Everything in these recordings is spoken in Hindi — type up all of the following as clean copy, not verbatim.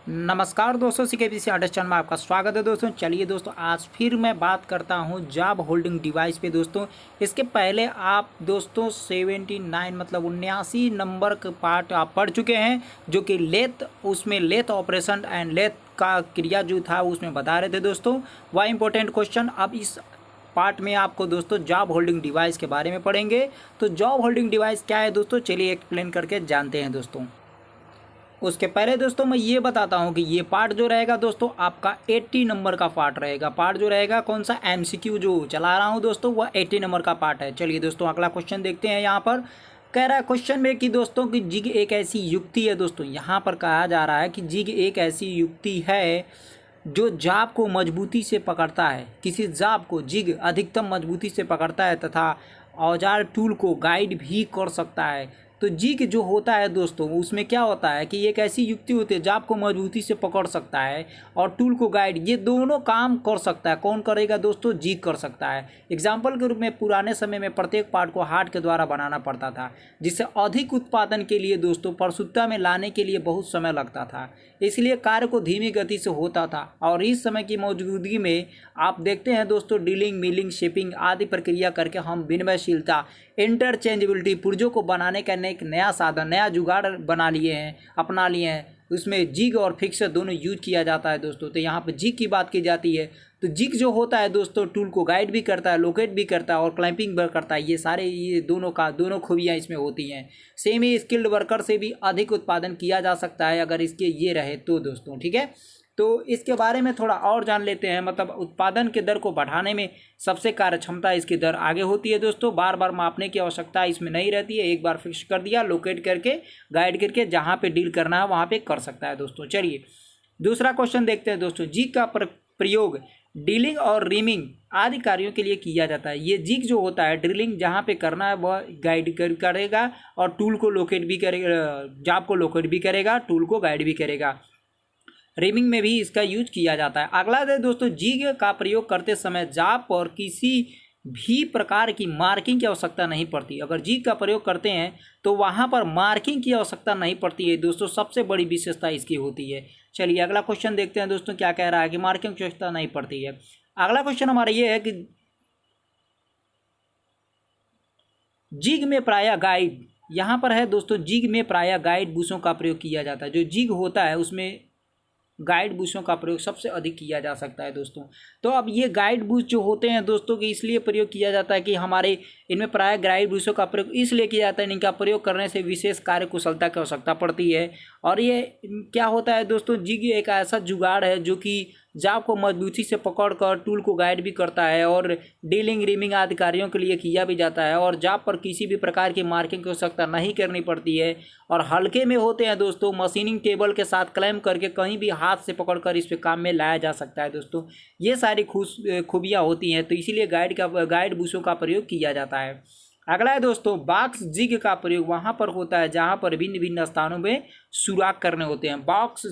नमस्कार दोस्तों, CKBC आर्टिस्ट चैनल में आपका स्वागत है दोस्तों। चलिए दोस्तों, आज फिर मैं बात करता हूं जॉब होल्डिंग डिवाइस पे दोस्तों। इसके पहले आप दोस्तों 79 मतलब 79 नंबर का पार्ट आप पढ़ चुके हैं, जो कि उसमें लेथ ऑपरेशन एंड लेथ का क्रिया जो था उसमें बता रहे थे दोस्तों। वह इंपॉर्टेंट क्वेश्चन अब इस पार्ट में आपको दोस्तों जॉब होल्डिंग डिवाइस के बारे में पढ़ेंगे। तो जॉब होल्डिंग डिवाइस क्या है दोस्तों, चलिए एक्सप्लेन करके जानते हैं दोस्तों। उसके पहले दोस्तों मैं ये बताता हूँ कि ये पार्ट जो रहेगा दोस्तों आपका 80 नंबर का पार्ट रहेगा। पार्ट जो रहेगा कौन सा, MCQ जो चला रहा हूँ दोस्तों वह 80 नंबर का पार्ट है। चलिए दोस्तों अगला क्वेश्चन देखते हैं। यहाँ पर कह रहा है क्वेश्चन में कि दोस्तों कि जिग एक ऐसी युक्ति है दोस्तों। यहाँ पर कहा जा रहा है कि जिग एक ऐसी युक्ति है जो जाप को मजबूती से पकड़ता है। किसी जाप को जिग अधिकतम मजबूती से पकड़ता है तथा औजार टूल को गाइड भी कर सकता है। तो जिग जो होता है दोस्तों उसमें क्या होता है कि एक ऐसी युक्ति होती है जाप को मजबूती से पकड़ सकता है और टूल को गाइड, ये दोनों काम कर सकता है। कौन करेगा दोस्तों, जिग कर सकता है। एग्जाम्पल के रूप में पुराने समय में प्रत्येक पार्ट को हाथ के द्वारा बनाना पड़ता था, जिससे अधिक उत्पादन के लिए दोस्तों प्रस्तुतता में लाने के लिए बहुत समय लगता था, इसलिए कार्य को धीमी गति से होता था। और इस समय की मौजूदगी में आप देखते हैं दोस्तों ड्रिलिंग, मिलिंग, शेपिंग आदि प्रक्रिया करके हम विनिमयशीलता, इंटरचेंजेबिलिटी पुर्जों को बनाने का एक नया साधन, नया जुगाड़ बना लिए हैं, अपना लिए हैं। उसमें जिग और फिक्सर दोनों यूज किया जाता है दोस्तों। तो यहाँ पर जिग की बात की जाती है। तो जिग जो होता है दोस्तों टूल को गाइड भी करता है, लोकेट भी करता है और क्लैंपिंग भी करता है। ये दोनों खूबियाँ इसमें होती हैं। सेमी स्किल्ड वर्कर से भी अधिक उत्पादन किया जा सकता है अगर इसके ये रहे तो दोस्तों, ठीक है। तो इसके बारे में थोड़ा और जान लेते हैं। मतलब उत्पादन के दर को बढ़ाने में सबसे कार्यक्षमता इसकी दर आगे होती है दोस्तों। बार बार मापने की आवश्यकता इसमें नहीं रहती है। एक बार फिक्स कर दिया, लोकेट करके, गाइड करके जहाँ पे डील करना है वहाँ पे कर सकता है दोस्तों। चलिए दूसरा क्वेश्चन देखते हैं दोस्तों। जिग का प्रयोग ड्रिलिंग और रीमिंग आदि कार्यों के लिए किया जाता है। ये जिग जो होता है ड्रिलिंग जहाँ पे करना है वह गाइड करेगा और टूल को लोकेट भी करेगा, जॉब को लोकेट भी करेगा, टूल को गाइड भी करेगा। रीमिंग में भी इसका यूज किया जाता है। अगला है दोस्तों, जिग का प्रयोग करते समय जाप और किसी भी प्रकार की मार्किंग की आवश्यकता नहीं पड़ती। अगर जिग का प्रयोग करते हैं तो वहाँ पर मार्किंग की आवश्यकता नहीं पड़ती है दोस्तों। सबसे बड़ी विशेषता इसकी होती है। चलिए अगला क्वेश्चन देखते हैं दोस्तों, क्या कह रहा है कि मार्किंग की आवश्यकता नहीं पड़ती है। अगला क्वेश्चन हमारा ये है कि जिग में प्रायः गाइड, यहाँ पर है दोस्तों, जिग में प्रायः गाइड बुशों का प्रयोग किया जाता है। जो जिग होता है उसमें गाइड बुशों का प्रयोग सबसे अधिक किया जा सकता है दोस्तों। तो अब ये गाइड बुश जो होते हैं दोस्तों कि इसलिए प्रयोग किया जाता है कि हमारे इनमें प्राय गाइड बुशों का प्रयोग इसलिए किया जाता है, इनका प्रयोग करने से विशेष कार्य कुशलता की आवश्यकता पड़ती है। और ये क्या होता है दोस्तों, जिग एक ऐसा जुगाड़ है जो कि जाब को मजबूती से पकड़कर टूल को गाइड भी करता है और डीलिंग, रीमिंग आदि कार्यों के लिए किया भी जाता है। और जाब पर किसी भी प्रकार की मार्किंग की आवश्यकता नहीं करनी पड़ती है। और हल्के में होते हैं दोस्तों, मशीनिंग टेबल के साथ क्लैम्प करके कहीं भी हाथ से पकड़कर इस पे काम में लाया जा सकता है दोस्तों। ये सारी खूबियाँ होती हैं, तो इसीलिए गाइड बुशों का प्रयोग किया जाता है। अगला है दोस्तों, बॉक्स जिग का प्रयोग वहाँ पर होता है जहाँ पर भिन्न भिन्न स्थानों में सुराख करने होते हैं। बॉक्स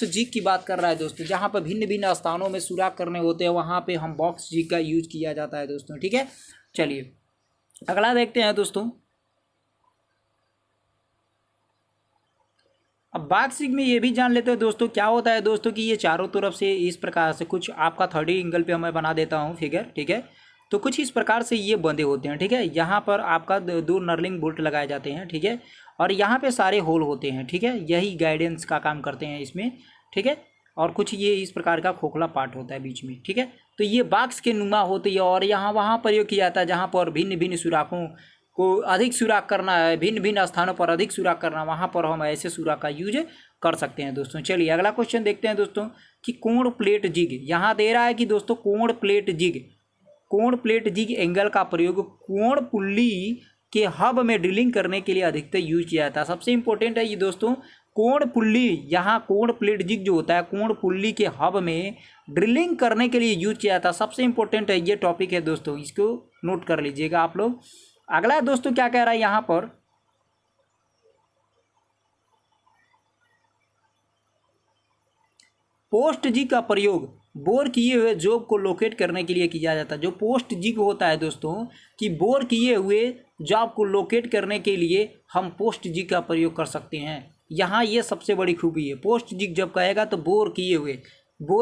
जिग की बात कर रहा है दोस्तों, जहाँ पर भिन्न भिन्न स्थानों में सुराख करने होते हैं वहाँ पे हम बॉक्स जिग का यूज किया जाता है दोस्तों, ठीक है। चलिए अगला देखते हैं दोस्तों। अब बॉक्स जिग में ये भी जान लेते हैं दोस्तों क्या होता है दोस्तों कि ये चारों तरफ से इस प्रकार से कुछ आपका 30 एंगल पे मैं बना देता हूँ फिगर, ठीक है। तो कुछ इस प्रकार से ये बंधे होते हैं, ठीक है। यहाँ पर आपका 2 नर्लिंग बोल्ट लगाए जाते हैं, ठीक है। और यहाँ पे सारे होल होते हैं, ठीक है। यही गाइडेंस का काम करते हैं इसमें, ठीक है। और कुछ ये इस प्रकार का खोखला पार्ट होता है बीच में, ठीक है। तो ये बॉक्स के नुमा होती है और यहाँ वहाँ प्रयोग किया जाता है जहाँ पर भिन्न भिन्न सुराखों को अधिक सुराख करना है, भिन्न भिन्न स्थानों पर अधिक सुराख करना, वहाँ पर हम ऐसे सुराख का यूज कर सकते हैं दोस्तों। चलिए अगला क्वेश्चन देखते हैं दोस्तों कि कोण प्लेट जिग। यहाँ दे रहा है कि दोस्तों कोण प्लेट जिग एंगल का प्रयोग कोण पुल्ली के हब में ड्रिलिंग करने के लिए अधिकतर यूज किया जाता है। सबसे इंपॉर्टेंट है ये दोस्तों, कोण पुल्ली, यहाँ कोण प्लेट जिग जो होता है कोण पुल्ली के हब में ड्रिलिंग करने के लिए यूज किया जाता है। सबसे इंपॉर्टेंट है ये टॉपिक है दोस्तों, इसको नोट कर लीजिएगा आप लोग। अगला दोस्तों क्या कह रहा है यहाँ पर, पोस्ट जिग का प्रयोग बोर किए हुए जॉब को लोकेट करने के लिए किया जाता है। जो पोस्ट जिग होता है दोस्तों कि बोर किए हुए जॉब को लोकेट करने के लिए हम पोस्ट जिग का प्रयोग कर सकते हैं। यहाँ ये सबसे बड़ी खूबी है। पोस्ट जिग जब कहेगा तो बोर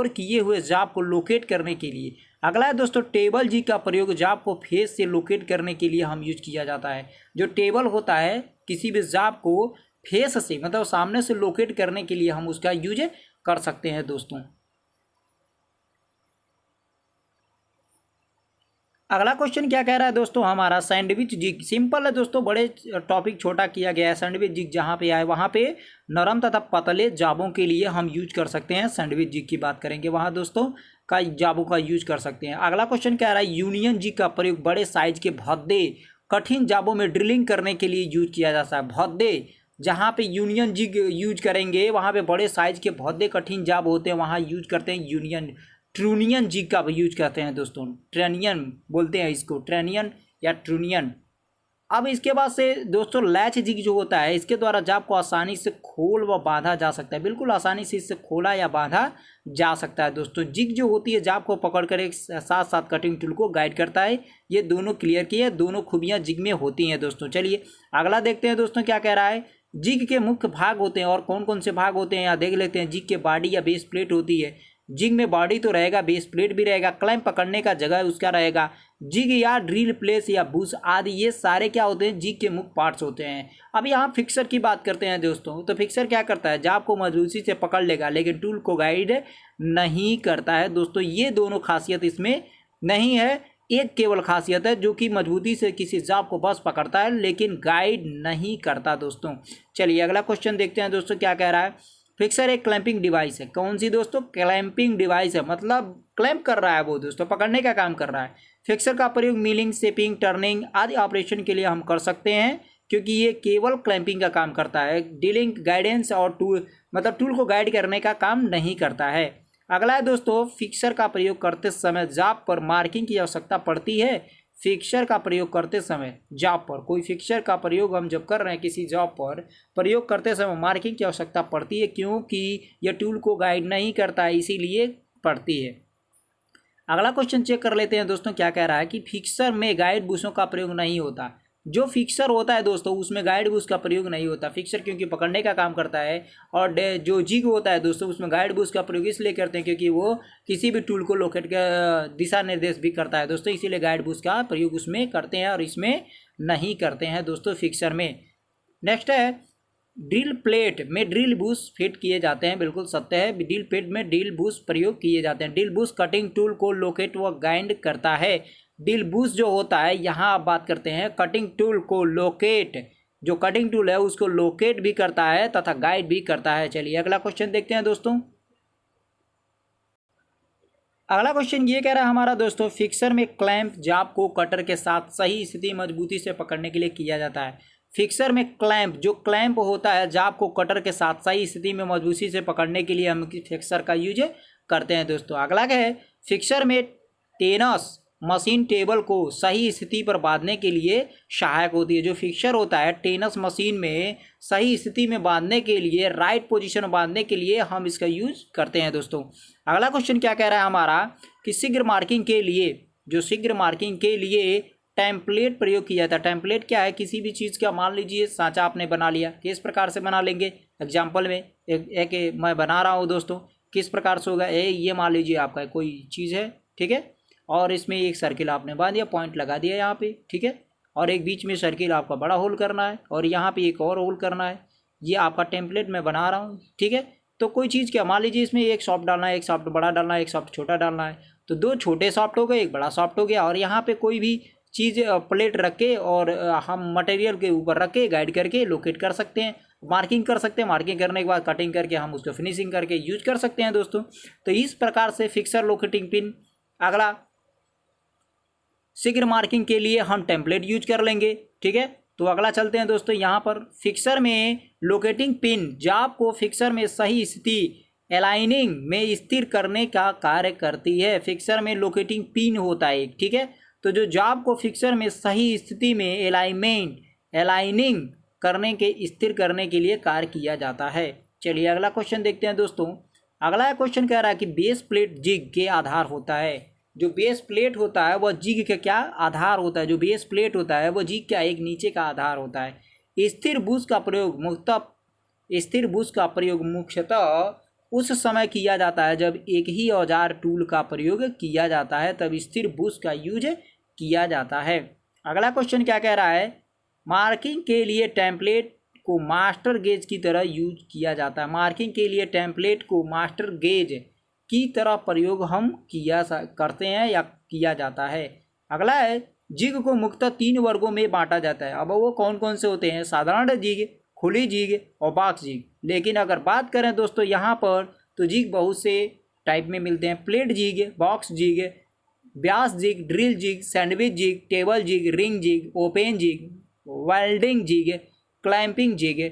किए हुए जाप को लोकेट करने के लिए। अगला है दोस्तों टेबल जी का प्रयोग जाप को फेस से लोकेट करने के लिए हम यूज किया जाता है। जो टेबल होता है किसी भी जाप को फेस से मतलब सामने से लोकेट करने के लिए हम उसका यूज कर सकते हैं दोस्तों। अगला क्वेश्चन क्या कह रहा है दोस्तों हमारा, सैंडविच जिग। सिंपल है दोस्तों, बड़े टॉपिक छोटा किया गया है। सैंडविच जिग जहाँ पे आए वहाँ पे नरम तथा पतले जाबों के लिए हम यूज कर सकते हैं। सैंडविच जिग की बात करेंगे वहाँ दोस्तों का जाबों का यूज कर सकते हैं। अगला क्वेश्चन क्या रहा है, यूनियन जिग का प्रयोग बड़े साइज के भद्दे कठिन जाबों में ड्रिलिंग करने के लिए यूज किया जाता है। भद्दे जहाँ पे यूनियन जिग यूज करेंगे वहाँ पे बड़े साइज के भद्दे कठिन जाब होते हैं, वहाँ यूज करते हैं यूनियन। ट्रूनियन जिग का भी यूज करते हैं दोस्तों, ट्रेनियन बोलते हैं इसको, ट्रेनियन या ट्रूनियन। अब इसके बाद से दोस्तों लैच जिग जो होता है, इसके द्वारा जाप को आसानी से खोल व बांधा जा सकता है। बिल्कुल आसानी से इससे खोला या बांधा जा सकता है दोस्तों। जिग जो होती है जाप को पकड़कर एक साथ साथ कटिंग टूल को गाइड करता है। ये दोनों क्लियर किए, दोनों खूबियाँ जिग में होती हैं दोस्तों। चलिए अगला देखते हैं दोस्तों क्या कह रहा है। जिग के मुख्य भाग होते हैं और कौन कौन से भाग होते हैं यहाँ देख लेते हैं। जिग के बॉडी या बेस प्लेट होती है। जिग में बॉडी तो रहेगा, बेस प्लेट भी रहेगा, क्लैंप पकड़ने का जगह उसका रहेगा। जिग या ड्रिल प्लेस या बुश आदि ये सारे क्या होते हैं, जिग के मुख्य पार्ट्स होते हैं। अब यहाँ फिक्सर की बात करते हैं दोस्तों। तो फिक्सर क्या करता है, जाप को मजबूती से पकड़ लेगा लेकिन टूल को गाइड नहीं करता है दोस्तों। ये दोनों खासियत इसमें नहीं है। एक केवल खासियत है जो कि मजबूती से किसी जाप को बस पकड़ता है लेकिन गाइड नहीं करता दोस्तों। चलिए अगला क्वेश्चन देखते हैं दोस्तों क्या कह रहा है। फिक्सर एक क्लैंपिंग डिवाइस है। कौन सी दोस्तों, क्लैंपिंग डिवाइस है, मतलब क्लैंप कर रहा है वो दोस्तों, पकड़ने का काम कर रहा है। फिक्सर का प्रयोग मिलिंग, शेपिंग, टर्निंग आदि ऑपरेशन के लिए हम कर सकते हैं क्योंकि ये केवल क्लैंपिंग का काम करता है। डीलिंग, गाइडेंस और टूल मतलब टूल को गाइड करने का काम नहीं करता है। अगला है दोस्तों, फिक्सर का प्रयोग करते समय जाप पर मार्किंग की आवश्यकता पड़ती है। फिक्सर का प्रयोग करते समय जॉब पर, कोई फिक्सर का प्रयोग हम जब कर रहे हैं किसी जॉब पर, प्रयोग करते समय मार्किंग की आवश्यकता पड़ती है क्योंकि यह टूल को गाइड नहीं करता है, इसीलिए पड़ती है। अगला क्वेश्चन चेक कर लेते हैं दोस्तों क्या कह रहा है कि फिक्सर में गाइड बुशों का प्रयोग नहीं होता। जो फिक्सर होता है दोस्तों उसमें गाइड बुश का प्रयोग नहीं होता। फिक्सर क्योंकि पकड़ने का काम करता है और जो जिग होता है दोस्तों उसमें गाइड बुश का प्रयोग इसलिए करते हैं क्योंकि वो किसी भी टूल को लोकेट का दिशा निर्देश भी करता है दोस्तों, इसीलिए गाइड बुश का प्रयोग उसमें करते हैं और इसमें नहीं करते हैं दोस्तों फिक्सर में। नेक्स्ट है, ड्रिल प्लेट में ड्रिल बुश फिट किए जाते हैं। बिल्कुल सत्य है, ड्रिल प्लेट में ड्रिल बुश प्रयोग किए जाते हैं। ड्रिल बुश कटिंग टूल को लोकेट व गाइड करता है। ड्रिल बुश जो होता है, यहाँ आप बात करते हैं कटिंग टूल को लोकेट, जो कटिंग टूल है उसको लोकेट भी करता है तथा गाइड भी करता है। चलिए अगला क्वेश्चन देखते हैं दोस्तों। अगला क्वेश्चन ये कह रहा है हमारा दोस्तों, फिक्सर में क्लैंप जाप को कटर के साथ सही स्थिति मजबूती से पकड़ने के लिए किया जाता है। फिक्सर में क्लैंप, जो क्लैंप होता है जाप को कटर के साथ सही स्थिति में मजबूती से पकड़ने के लिए हम फिक्सर का यूज करते हैं दोस्तों। अगला क्या है, फिक्सर में टेनस मशीन टेबल को सही स्थिति पर बांधने के लिए सहायक होती है। जो फिक्सर होता है टेनस मशीन में सही स्थिति में बांधने के लिए, राइट पोजीशन बांधने के लिए हम इसका यूज करते हैं दोस्तों। अगला क्वेश्चन क्या कह रहा है हमारा कि शीघ्र मार्किंग के लिए, जो शीघ्र मार्किंग के लिए टेम्पलेट प्रयोग किया जाता है। टेम्पलेट क्या है, किसी भी चीज़ का मान लीजिए सांचा आपने बना लिया, किस प्रकार से बना लेंगे। एग्जाम्पल में एक मैं बना रहा हूँ दोस्तों, किस प्रकार से होगा। ये मान लीजिए आपका कोई चीज़ है, ठीक है, और इसमें एक सर्किल आपने बांध दिया, पॉइंट लगा दिया यहाँ पे, ठीक है, और एक बीच में सर्किल आपका बड़ा होल करना है और यहाँ पे एक और होल करना है। ये आपका टेम्पलेट मैं बना रहा हूँ, ठीक है। तो कोई चीज़ क्या, मान लीजिए इसमें एक सॉफ्ट डालना है, एक सॉफ्ट बड़ा डालना है, एक सॉफ्ट छोटा डालना है, तो दो छोटे सॉफ्ट हो गए, एक बड़ा सॉफ्ट हो गया। और यहाँ पे कोई भी चीज़ प्लेट रख के और हम मटेरियल के ऊपर रख के गाइड करके लोकेट कर सकते हैं, मार्किंग कर सकते हैं। मार्किंग करने के बाद कटिंग करके हम उसको फिनिशिंग करके यूज कर सकते हैं दोस्तों। तो इस प्रकार से फिक्सर लोकेटिंग पिन। अगला, शीघ्र मार्किंग के लिए हम टेम्पलेट यूज कर लेंगे, ठीक है। तो अगला चलते हैं दोस्तों, यहाँ पर फिक्सर में लोकेटिंग पिन जाप को फिक्सर में सही स्थिति अलाइनिंग में स्थिर करने का कार्य करती है। फिक्सर में लोकेटिंग पिन होता है एक, ठीक है। तो जो जाप को फिक्सर में सही स्थिति में अलाइनिंग करने के स्थिर करने के लिए कार्य किया जाता है। चलिए अगला क्वेश्चन देखते हैं दोस्तों। अगला क्वेश्चन कह रहा है कि बेस प्लेट जिग के आधार होता है। जो बेस प्लेट होता है वह जिग का क्या आधार होता है। जो बेस प्लेट होता है वह जिग का एक नीचे का आधार होता है। स्थिर बुश का प्रयोग मुख्यतः स्थिर बुश का प्रयोग मुख्यतः उस समय किया जाता है जब एक ही औजार टूल का प्रयोग किया जाता है, तब स्थिर बुश का यूज किया जाता है। अगला क्वेश्चन क्या कह रहा है, मार्किंग के लिए टेम्पलेट को मास्टर गेज की तरह यूज किया जाता है। मार्किंग के लिए टेम्पलेट को मास्टर गेज की तरह प्रयोग हम करते हैं या किया जाता है। अगला है, जिग को मुख्यतः 3 वर्गों में बांटा जाता है। अब वो कौन कौन से होते हैं, साधारण जिग, खुली जिग और बॉक्स जिग। लेकिन अगर बात करें दोस्तों यहाँ पर तो जिग बहुत से टाइप में मिलते हैं, प्लेट जिग, बॉक्स जिग, व्यास jig, drill jig, sandwich jig, table jig, ring jig, open jig, welding jig, clamping jig.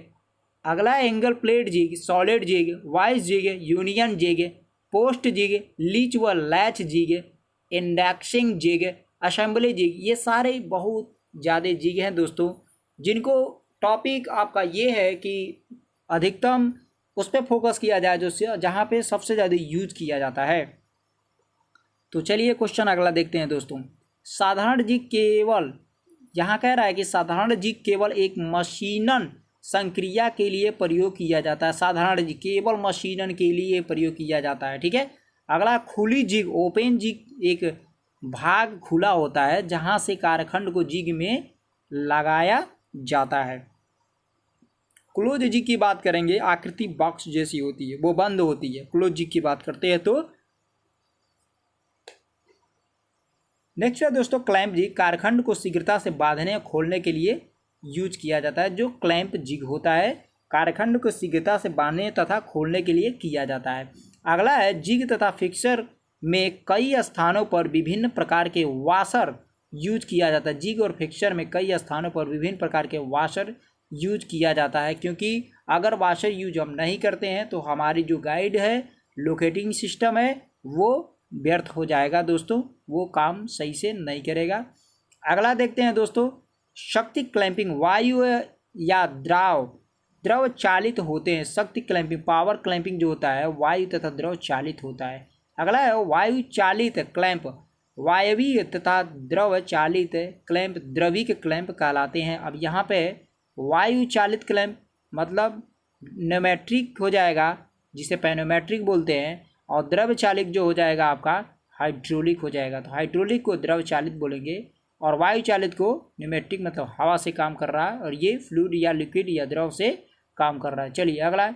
अगला angle plate jig, solid jig, vice jig, union jig, post jig, leech व latch jig, indexing jig, assembly jig. ये सारे बहुत ज़्यादा जिग हैं दोस्तों, जिनको टॉपिक आपका ये है कि अधिकतम उस पर फोकस किया जाए जो जहाँ पे सबसे ज़्यादा यूज किया जाता है। तो चलिए क्वेश्चन अगला देखते हैं दोस्तों। साधारण जिग केवल, यहाँ कह रहा है कि साधारण जिग केवल एक मशीनन संक्रिया के लिए प्रयोग किया जाता है। साधारण जिग केवल मशीनन के लिए प्रयोग किया जाता है, ठीक है। अगला खुली जिग, ओपन जिग एक भाग खुला होता है जहाँ से कारखंड को जिग में लगाया जाता है। क्लोज जिग की बात करेंगे, आकृति बॉक्स जैसी होती है, वो बंद होती है। क्लोज जिग की बात करते हैं तो नेक्स्ट है दोस्तों क्लैंप जिग, कारखंड को शीघ्रता से बांधने और खोलने के लिए यूज किया जाता है। जो क्लैंप जिग होता है कारखंड को शीघ्रता से बांधने तथा खोलने के लिए किया जाता है। अगला है, जिग तथा फिक्सर में कई स्थानों पर विभिन्न प्रकार के वाशर यूज किया जाता है। जिग और फिक्सर में कई स्थानों पर विभिन्न प्रकार के वाशर यूज किया जाता है, क्योंकि अगर वाशर यूज हम नहीं करते हैं तो हमारी जो गाइड है, लोकेटिंग सिस्टम है, वो व्यर्थ हो जाएगा दोस्तों, वो काम सही से नहीं करेगा। अगला देखते हैं दोस्तों, शक्ति क्लैंपिंग, वायु या द्रव चालित होते हैं। शक्ति क्लैंपिंग, पावर क्लैंपिंग जो होता है वायु तथा द्रव चालित होता है। अगला है वायु चालित क्लैंप, वायवीय तथा द्रव चालित क्लैंप द्रविक क्लैंप कहलाते हैं। अब यहाँ पे वायु चालित क्लैंप मतलब न्यूमेट्रिक हो जाएगा, जिसे पैनोमेट्रिक बोलते हैं, और द्रव चालित जो हो जाएगा आपका हाइड्रोलिक हो जाएगा। तो हाइड्रोलिक को द्रव चालित बोलेंगे और वायु चालित को न्यूमेट्रिक, मतलब हवा से काम कर रहा है, और ये फ्लूइड या लिक्विड या द्रव से काम कर रहा है। चलिए अगला है,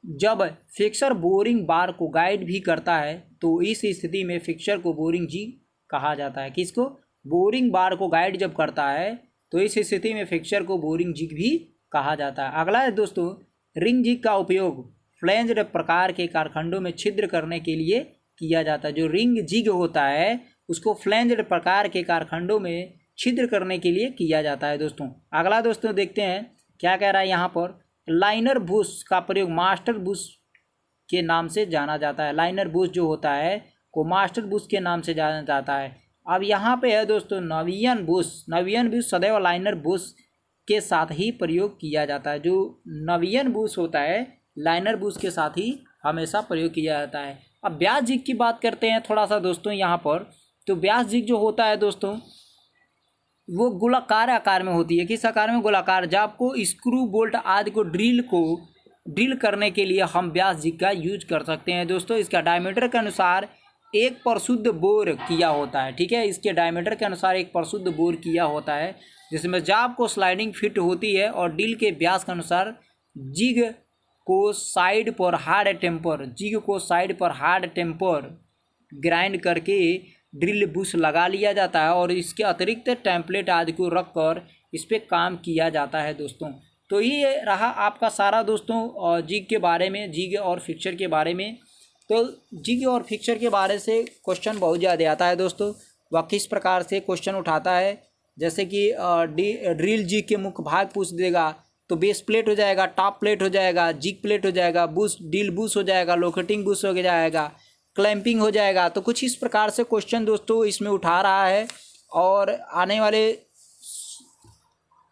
जब फिक्सर बोरिंग बार को गाइड भी करता है तो इस स्थिति में फिक्सर को बोरिंग जिग कहा जाता है। किसको, बोरिंग बार को गाइड जब करता है तो इस स्थिति में फिक्सर को बोरिंग जिग भी कहा जाता है। अगला है दोस्तों, रिंग जिग का उपयोग फ्लैंज्ड प्रकार के कारखंडों में छिद्र करने के लिए किया जाता है। जो रिंग जिग होता है उसको फ्लैंज्ड प्रकार के कारखंडों में छिद्र करने के लिए किया जाता है दोस्तों। अगला दोस्तों देखते हैं क्या कह रहा है यहाँ पर, लाइनर बुश का प्रयोग मास्टर बुश के नाम से जाना जाता है। लाइनर बुश जो होता है को मास्टर बुश के नाम से जाना जाता है। अब यहाँ पे है दोस्तों नवीन बुश। नवीन बुश सदैव लाइनर बुश के साथ ही प्रयोग किया जाता है। जो नवीन बुश होता है लाइनर बुश के साथ ही हमेशा प्रयोग किया जाता है। अब व्यास जिग की बात करते हैं थोड़ा सा दोस्तों यहाँ पर। तो व्यास जिग जो होता है दोस्तों वो गोलाकार आकार में होती है। किस आकार में, गोलाकार। जब आपको स्क्रू बोल्ट आदि को ड्रिल करने के लिए हम व्यास जिग का यूज कर सकते हैं दोस्तों। इसका डायमीटर के अनुसार एक प्रशुद्ध बोर किया होता है, ठीक है। इसके डायमीटर के अनुसार एक प्रशुद्ध बोर किया होता है, जिसमें जाब को स्लाइडिंग फिट होती है और ड्रिल के व्यास के अनुसार जिग को साइड पर हार्ड टेम्पर ग्राइंड करके ड्रिल बुश लगा लिया जाता है और इसके अतिरिक्त टेम्पलेट आदि को रख कर इस पर काम किया जाता है दोस्तों। तो ये रहा आपका सारा दोस्तों जिग के बारे में, जिग और फिक्सर के बारे में। तो जिग और फिक्सर के बारे से क्वेश्चन बहुत ज़्यादा आता है दोस्तों। वह किस प्रकार से क्वेश्चन उठाता है, जैसे कि ड्रिल जिग के मुख्य भाग पूछ देगा तो बेस प्लेट हो जाएगा, टॉप प्लेट हो जाएगा, जिग प्लेट हो जाएगा, बुश ड्रिल बुश हो जाएगा, लोकेटिंग बुश हो जाएगा, क्लैंपिंग हो जाएगा। तो कुछ इस प्रकार से क्वेश्चन दोस्तों इसमें उठा रहा है। और आने वाले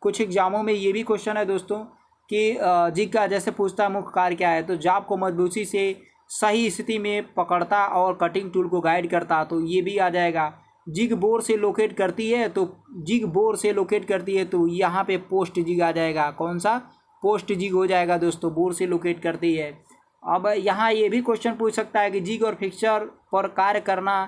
कुछ एग्जामों में ये भी क्वेश्चन है दोस्तों कि जिग का जैसे पूछता है मुख्य कार्य क्या है, तो जाब को मजबूती से सही स्थिति में पकड़ता और कटिंग टूल को गाइड करता, तो ये भी आ जाएगा। जिग बोर से लोकेट करती है, तो जिग बोर से लोकेट करती है तो यहाँ पे पोस्ट जिग आ जाएगा। कौन सा, पोस्ट जिग हो जाएगा दोस्तों, बोर्ड से लोकेट करती है। अब यहाँ ये भी क्वेश्चन पूछ सकता है कि जिग और फिक्सचर पर कार्य करना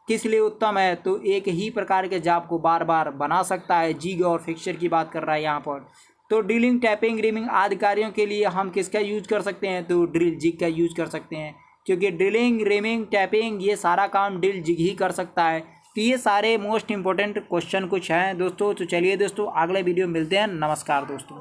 किस लिए उत्तम है, तो एक ही प्रकार के जॉब को बार बार बना सकता है। जिग और फिक्सचर की बात कर रहा है यहाँ पर। तो ड्रिलिंग, टैपिंग, रिमिंग आदि कार्यों के लिए हम किसका यूज कर सकते हैं, तो ड्रिल जिग का यूज कर सकते हैं, क्योंकि ड्रिलिंग, रिमिंग, टैपिंग ये सारा काम ड्रिल जिग ही कर सकता है। तो ये सारे मोस्ट इंपॉर्टेंट क्वेश्चन कुछ हैं दोस्तों। तो चलिए दोस्तों, अगले वीडियो मिलते हैं। नमस्कार दोस्तों।